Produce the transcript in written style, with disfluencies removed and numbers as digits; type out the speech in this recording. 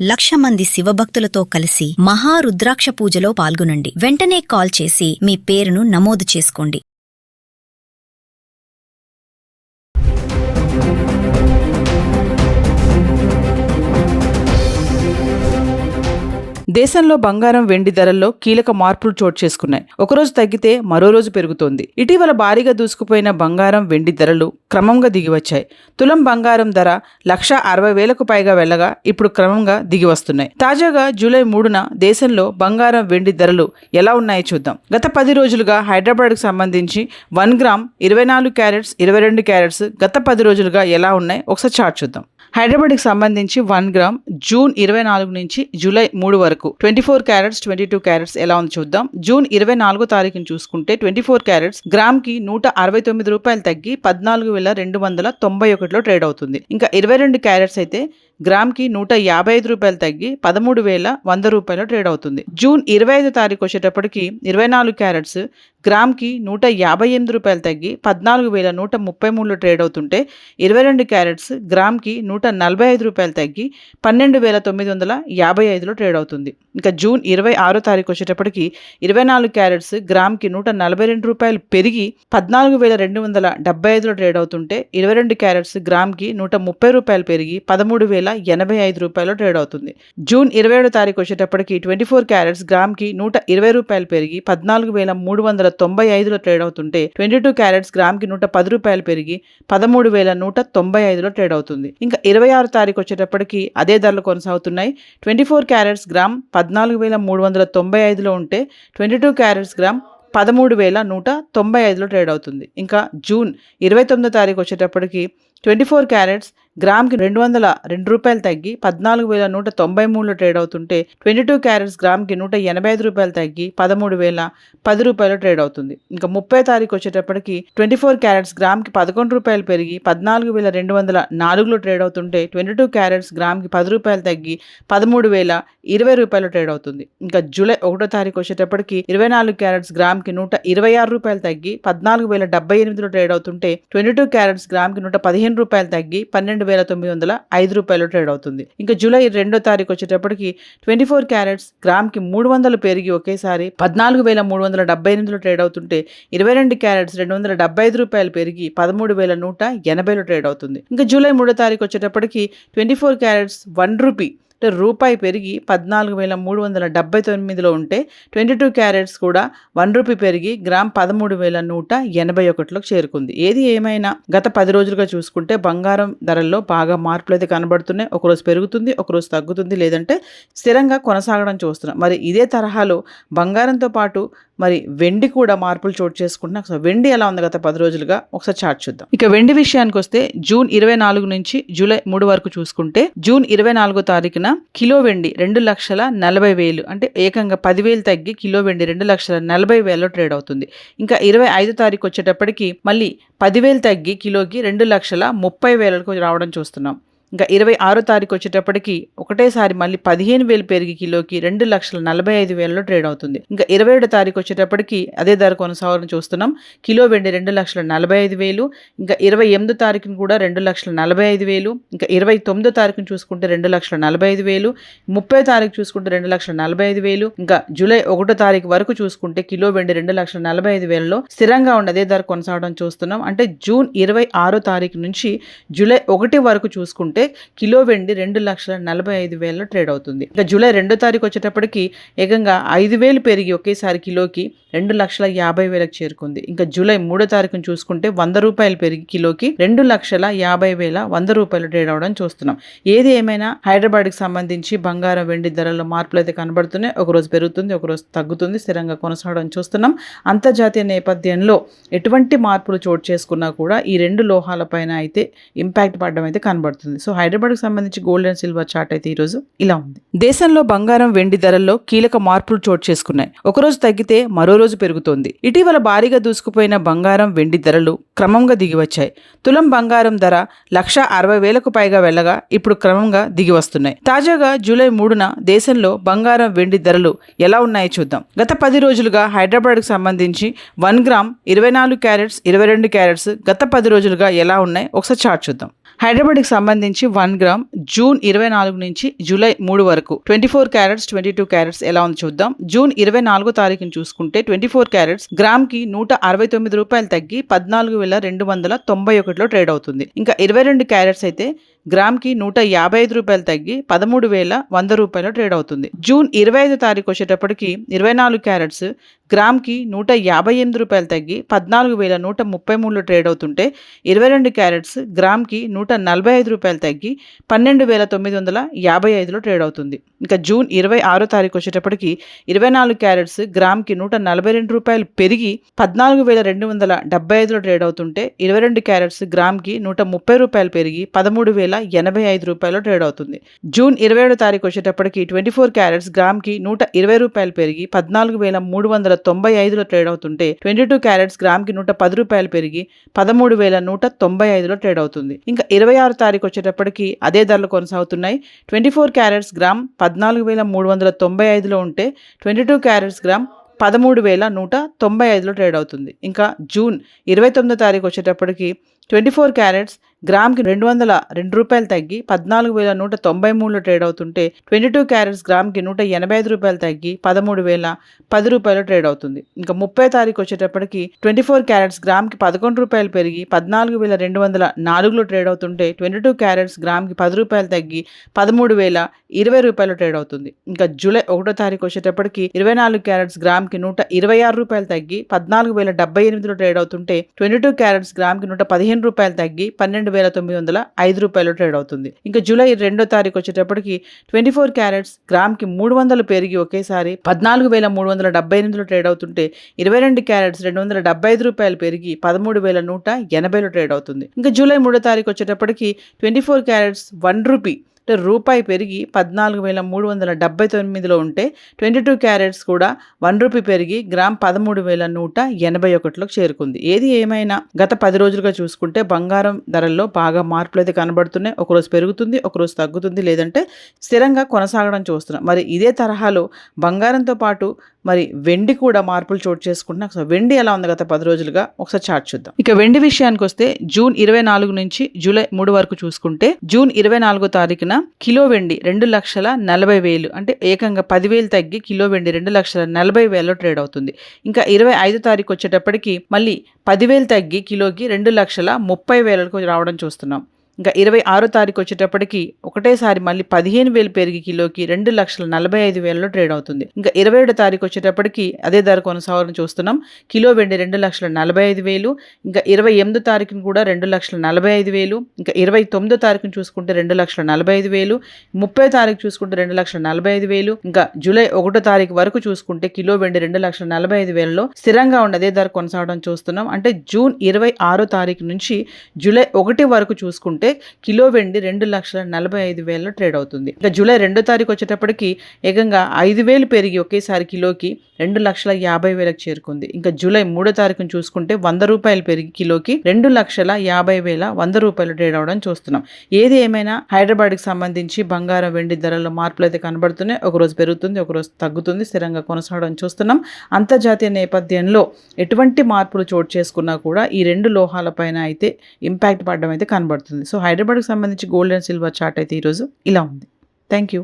1,00,000 మంది శివభక్తులతో కలిసి మహారుద్రాక్ష పూజలో పాల్గొనండి. వెంటనే కాల్ చేసి మీ పేరును నమోదు చేసుకోండి. దేశంలో బంగారం వెండి ధరల్లో కీలక మార్పులు చోటు చేసుకున్నాయి. ఒకరోజు తగ్గితే మరో రోజు పెరుగుతోంది. ఇటీవల భారీగా దూసుకుపోయిన బంగారం వెండి ధరలు క్రమంగా దిగివచ్చాయి. తులం బంగారం ధర 1,60,000కు పైగా వెళ్లగా ఇప్పుడు క్రమంగా దిగి వస్తున్నాయి. తాజాగా జూలై 3న దేశంలో బంగారం వెండి ధరలు ఎలా ఉన్నాయో చూద్దాం. గత 10 రోజులుగా హైదరాబాద్కు సంబంధించి 1 గ్రామ్ 24 క్యారెట్స్ 22 క్యారెట్స్ గత 10 రోజులుగా ఎలా ఉన్నాయి ఒకసారి చార్ట్ చూద్దాం. హైదరాబాద్కి సంబంధించి 1 గ్రామ్ జూన్ 24 నుంచి జూలై 3 వరకు 24 క్యారెట్స్ 22 క్యారెట్స్ ఎలా ఉంది చూద్దాం. జూన్ 24 తారీఖుని చూసుకుంటే 24 క్యారెట్స్ గ్రామ్కి 169 రూపాయలు తగ్గి 14,291లో ట్రేడ్ అవుతుంది. ఇంకా 22 క్యారెట్స్ అయితే గ్రామ్కి 155 రూపాయలు తగ్గి 13,100 రూపాయలు ట్రేడ్ అవుతుంది. జూన్ 25 తారీఖు వచ్చేటప్పటికి 24 క్యారెట్స్ గ్రామ్కి 158 రూపాయలు తగ్గి 14,133లో ట్రేడ్ అవుతుంటే 22 క్యారెట్స్ గ్రామ్కి 145 రూపాయలు తగ్గి 12,955లో ట్రేడ్ అవుతుంది. ఇంకా జూన్ 26 తారీఖు వచ్చేటప్పటికి 24 క్యారెట్స్ గ్రామ్కి 142 రూపాయలు పెరిగి 14,275లో ట్రేడ్ అవుతుంటే 22 క్యారెట్స్ గ్రామ్కి 130 రూపాయలు పెరిగి 13,085 రూపాయలు ట్రేడ్ అవుతుంది. జూన్ 27 తారీఖు వచ్చేటప్పటికి 24 క్యారెట్స్ గ్రామ్కి 120 రూపాయలు పెరిగి 14,395లో ట్రేడ్ అవుతుంటే 22 క్యారెట్స్ గ్రామ్కి 110 రూపాయలు పెరిగి 13,195లో ట్రేడ్ అవుతుంది. ఇంకా 26 తారీఖు వచ్చేటప్పటికి అదే ధరలు కొనసాగుతున్నాయి. 24 క్యారెట్స్ గ్రామ్ 14,395లో ఉంటే 22 క్యారెట్స్ గ్రామ్ 13,195లో ట్రేడ్ అవుతుంది. ఇంకా జూన్ 29 తారీఖు వచ్చేటప్పటికి 24 క్యారెట్స్ గ్రామ్కి 202 రూపాయలు తగ్గి 14,193లో ట్రేడ్ అవుతుంటే 22 క్యారెట్స్ గ్రామ్కి 185 రూపాయలు తగ్గి 13,010 రూపాయలు ట్రేడ్ అవుతుంది. ఇంకా 30 తారీఖు వచ్చేటప్పటికి 24 క్యారెట్స్ గ్రామ్కి 11 రూపాయలు పెరిగి 14,204లో ట్రేడ్ అవుతుంటే 22 క్యారెట్స్ గ్రామ్కి 10 రూపాయలు తగ్గి 13,020 రూపాయలు ట్రేడ్ అవుతుంది. ఇంకా జూలై 1 తారీఖు వచ్చేటప్పటికి 24 క్యారెట్స్ గ్రామ్కి 126 రూపాయలు తగ్గి 14,078లో ట్రేడ్ అవుతుంటే 22 క్యారెట్స్ గ్రామ్కి 115 రూపాయలు తగ్గి 12,905 రూపాయలు ట్రేడ్ అవుతుంది. ఇంకా జూలై 2 తారీఖు వచ్చేటప్పటికి 24 క్యారెట్స్ గ్రామ్కి 300 పెరిగి ఒకేసారి 14,378లో ట్రేడ్ అవుతుంటే 22 క్యారెట్స్ 275 రూపాయలు పెరిగి 13,180లో ట్రేడ్ అవుతుంది. ఇంకా జూలై 3 తారీఖు వచ్చేటప్పటికి 24 క్యారెట్స్ 1 రూపీ రూపాయి పెరిగి 14,379లో ఉంటే 22 క్యారెట్స్ కూడా 1 రూపీ పెరిగి గ్రామ్ 13,181లోకి చేరుకుంది. ఏది ఏమైనా గత 10 రోజులుగా చూసుకుంటే బంగారం ధరల్లో బాగా మార్పులు అయితే కనబడుతున్నాయి. ఒకరోజు పెరుగుతుంది, ఒకరోజు తగ్గుతుంది, లేదంటే స్థిరంగా కొనసాగడం చూస్తున్నాం. మరి ఇదే తరహాలో బంగారంతో పాటు మరి వెండి కూడా మార్పులు చోటు చేసుకుంటున్నాం. సో వెండి ఎలా ఉంది గత 10 రోజులుగా ఒకసారి చార్ట్ చూద్దాం. ఇక వెండి విషయానికి వస్తే జూన్ 24 నుంచి జూలై 3 వరకు చూసుకుంటే జూన్ 24 తారీఖున కిలో వెండి 2,40,000 అంటే ఏకంగా 10,000 తగ్గి కిలో వెండి 2,40,000లో ట్రేడ్ అవుతుంది. ఇంకా 25 తారీఖు వచ్చేటప్పటికి మళ్ళీ 10,000 తగ్గి కిలోకి 2,30,000కు రావడం చూస్తున్నాం. ఇంకా 26 తారీఖు వచ్చేటప్పటికి ఒకటేసారి మళ్ళీ 15,000 పెరిగి కిలోకి 2,45,000లో ట్రేడ్ అవుతుంది. ఇంకా 27 తారీఖు వచ్చేటప్పటికి అదే ధర కొనసాగడం చూస్తున్నాం. కిలో వెండి 2,45,000. ఇంకా 28 తారీఖును కూడా 2,45,000. ఇంకా 29 తారీఖును చూసుకుంటే 2,45,000. 30 తారీఖు చూసుకుంటే 2,45,000. ఇంకా జూలై 1 తారీఖు వరకు చూసుకుంటే కిలో వెండి 2,45,000లో స్థిరంగా ఉన్న అదే ధర కొనసాగడం చూస్తున్నాం. అంటే జూన్ 26 తారీఖు నుంచి జూలై 1 వరకు చూసుకుంటే కిలో వెండి 2,45,000లో ట్రేడ్ అవుతుంది. ఇంకా జూలై 2 తారీఖు వచ్చేటప్పటికి ఏకంగా 5,000 పెరిగి ఒకేసారి కిలోకి 2,50,000కు చేరుకుంది. ఇంకా జూలై 3 తారీఖును చూసుకుంటే 100 రూపాయలు పెరిగి కిలోకి 2,50,100 రూపాయలు ట్రేడ్ అవడం చూస్తున్నాం. ఏది ఏమైనా హైదరాబాద్కి సంబంధించి బంగారం వెండి ధరల్లో మార్పులు అయితే కనబడుతున్నాయి. ఒకరోజు పెరుగుతుంది, ఒకరోజు తగ్గుతుంది, స్థిరంగా కొనసాగడం చూస్తున్నాం. అంతర్జాతీయ నేపథ్యంలో ఎటువంటి మార్పులు చోటు చేసుకున్నా కూడా ఈ 2 లోహాలపైన అయితే ఇంపాక్ట్ పడడం అయితే కనబడుతుంది. సో హైదరాబాద్కి సంబంధించి గోల్డ్ అండ్ సిల్వర్ చార్ట్ అయితే ఈరోజు ఇలా ఉంది. దేశంలో బంగారం వెండి ధరల్లో కీలక మార్పులు చోటు చేసుకున్నాయి. ఒకరోజు తగ్గితే మరో రోజు పెరుగుతోంది. ఇటీవల భారీగా దూసుకుపోయిన బంగారం వెండి ధరలు క్రమంగా దిగివచ్చాయి. తులం బంగారం ధర 1,60,000కు పైగా వెళ్లగా ఇప్పుడు క్రమంగా దిగి వస్తున్నాయి. తాజాగా జూలై 3న దేశంలో బంగారం వెండి ధరలు ఎలా ఉన్నాయో చూద్దాం. గత 10 రోజులుగా హైదరాబాద్కి సంబంధించి 1 గ్రామ్ 24 క్యారెట్స్ 22 క్యారెట్స్ గత 10 రోజులుగా ఎలా ఉన్నాయి ఒకసారి చార్ట్ చూద్దాం. హైదరాబాద్కి సంబంధించి 1 గ్రామ్ జూన్ 24 నుంచి జూలై 3 వరకు 24 క్యారెట్స్ 22 క్యారెట్స్ ఎలా ఉంది చూద్దాం. జూన్ 24 తారీఖుని చూసుకుంటే 24 క్యారెట్స్ గ్రామ్కి 169 రూపాయలు తగ్గి 14,291లో ట్రేడ్ అవుతుంది. ఇంకా 22 క్యారెట్స్ అయితే గ్రామ్కి 155 రూపాయలు తగ్గి 13,100 రూపాయలు ట్రేడ్ అవుతుంది. జూన్ 25 తారీఖు వచ్చేటప్పటికి 24 క్యారెట్స్ గ్రామ్కి 158 రూపాయలు తగ్గి 14,133లో ట్రేడ్ అవుతుంటే 22 క్యారెట్స్ గ్రామ్కి 145 రూపాయలు తగ్గి 12,955లో ట్రేడ్ అవుతుంది. ఇంకా జూన్ 26 తారీఖు వచ్చేటప్పటికి 24 క్యారెట్స్ గ్రామ్కి 142 రూపాయలు పెరిగి 14,275లో ట్రేడ్ అవుతుంటే 22 క్యారెట్స్ గ్రామ్కి 130 రూపాయలు పెరిగి 13,085 రూపాయలు ట్రేడ్ అవుతుంది. జూన్ 27 తారీఖు వచ్చేటప్పటికి 24 క్యారెట్స్ గ్రామ్కి 120 రూపాయలు పెరిగి 14,395లో ట్రేడ్ అవుతుంటే 22 క్యారెట్స్ గ్రామ్కి 110 రూపాయలు పెరిగి 13,195లో ట్రేడ్ అవుతుంది. ఇంకా 26 తారీఖు వచ్చేటప్పటికి అదే ధరలు కొనసాగుతున్నాయి. 24 క్యారెట్స్ గ్రామ్ 14,395లో ఉంటే 22 క్యారెట్స్ గ్రామ్ 13,195లో ట్రేడ్ అవుతుంది. ఇంకా జూన్ 29 తారీఖు వచ్చేటప్పటికి 24 క్యారెట్స్ గ్రామ్కి 202 రూపాయలు తగ్గి 14,193లో ట్రేడ్ అవుతుంటే 22 క్యారెట్స్ గ్రామ్కి 185 రూపాయలు తగ్గి 13,010 రూపాయలు ట్రేడ్ అవుతుంది. ఇంకా 30 తారీఖు వచ్చేటప్పటికి 24 క్యారెట్స్ గ్రామ్కి 11 రూపాయలు పెరిగి 14,204లో ట్రేడ్ అవుతుంటే 22 క్యారెట్స్ గ్రామ్కి 10 రూపాయలు తగ్గి 13,020 రూపాయలు ట్రేడ్ అవుతుంది. ఇంకా జూలై 1 తారీఖు వచ్చేటప్పటికి 24 క్యారెట్స్ గ్రామ్కి 126 రూపాయలు తగ్గి 14,078లో ట్రేడ్ అవుతుంటే 22 క్యారెట్స్ గ్రామ్కి 115 రూపాయలు తగ్గి 12,905 రూపాయలు ట్రేడ్ అవుతుంది. ఇంకా జూలై 2 తారీఖు వచ్చేటప్పటికి 24 క్యారెట్స్ గ్రామ్కి 300 పెరిగి ఒకేసారి 14,378లో ట్రేడ్ అవుతుంటే 22 క్యారెట్స్ 275 రూపాయలు పెరిగి 13,180లో ట్రేడ్ అవుతుంది. ఇంకా జూలై 3 తారీఖు వచ్చేటప్పటికి 24 క్యారెట్స్ 1 రూపీ రూపాయి పెరిగి 14,379లో ఉంటే 22 క్యారెట్స్ కూడా 1 రూపీ పెరిగి గ్రామ్ 13,181లోకి చేరుకుంది. ఏది ఏమైనా గత 10 రోజులుగా చూసుకుంటే బంగారం ధరల్లో బాగా మార్పులు అయితే కనబడుతున్నాయి. ఒకరోజు పెరుగుతుంది, ఒకరోజు తగ్గుతుంది, లేదంటే స్థిరంగా కొనసాగడం చూస్తున్నాం. మరి ఇదే తరహాలో బంగారంతో పాటు మరి వెండి కూడా మార్పులు చోటు చేసుకుంటున్నాం. సో వెండి ఎలా ఉంది గత 10 రోజులుగా ఒకసారి చార్ట్ చూద్దాం. ఇక వెండి విషయానికి వస్తే జూన్ 24 నుంచి జూలై 3 వరకు చూసుకుంటే జూన్ 24 తారీఖున కిలో వెండి 2,40,000 అంటే ఏకంగా 10,000 తగ్గి కిలో వెండి 2,40,000లో ట్రేడ్ అవుతుంది. ఇంకా 25 తారీఖు వచ్చేటప్పటికి మళ్ళీ 10,000 తగ్గి కిలోకి 2,30,000కు రావడం చూస్తున్నాం. ఇంకా 26 తారీఖు వచ్చేటప్పటికి ఒకటేసారి మళ్ళీ 15,000 పెరిగి కిలోకి 2,45,000లో ట్రేడ్ అవుతుంది. ఇంకా 27 తారీఖు వచ్చేటప్పటికి అదే ధర కొనసాగడం చూస్తున్నాం. కిలో వెండి 2,45,000. ఇంకా 28 తారీఖున కూడా 2,45,000. ఇంకా 29 తారీఖున చూసుకుంటే 2,45,000. 30 తారీఖు చూసుకుంటే 2,45,000. ఇంకా జూలై 1 తారీఖు వరకు చూసుకుంటే కిలో వెండి 2,45,000లో స్థిరంగా ఉన్న అదే ధర కొనసాగడం చూస్తున్నాం. అంటే జూన్ 26 తారీఖు నుంచి జూలై 1 వరకు చూసుకుంటే కిలో వెండి 2,45,000లో ట్రేడ్ అవుతుంది. ఇంకా జూలై 2 తారీఖు వచ్చేటప్పటికి ఏకంగా 5,000 పెరిగి ఒకేసారి కిలోకి 2,50,000కి చేరుకుంది. ఇంకా జూలై 3 తారీఖును చూసుకుంటే 100 రూపాయలు పెరిగి కిలోకి 2,50,100 రూపాయలు ట్రేడ్ అవడం చూస్తున్నాం. ఏది ఏమైనా హైదరాబాద్కి సంబంధించి బంగారం వెండి ధరల్లో మార్పులు అయితే కనబడుతున్నాయి. ఒకరోజు పెరుగుతుంది, ఒకరోజు తగ్గుతుంది, స్థిరంగా కొనసాగడం చూస్తున్నాం. అంతర్జాతీయ నేపథ్యంలో ఎటువంటి మార్పులు చోటు చేసుకున్నా కూడా ఈ రెండు లోహాలపైన అయితే ఇంపాక్ట్ పడడం అయితే కనబడుతుంది. సో హైదరాబాద్కి సంబంధించి గోల్డ్ అండ్ సిల్వర్ చార్ట్ అయితే ఈరోజు ఇలా ఉంది. Thank you.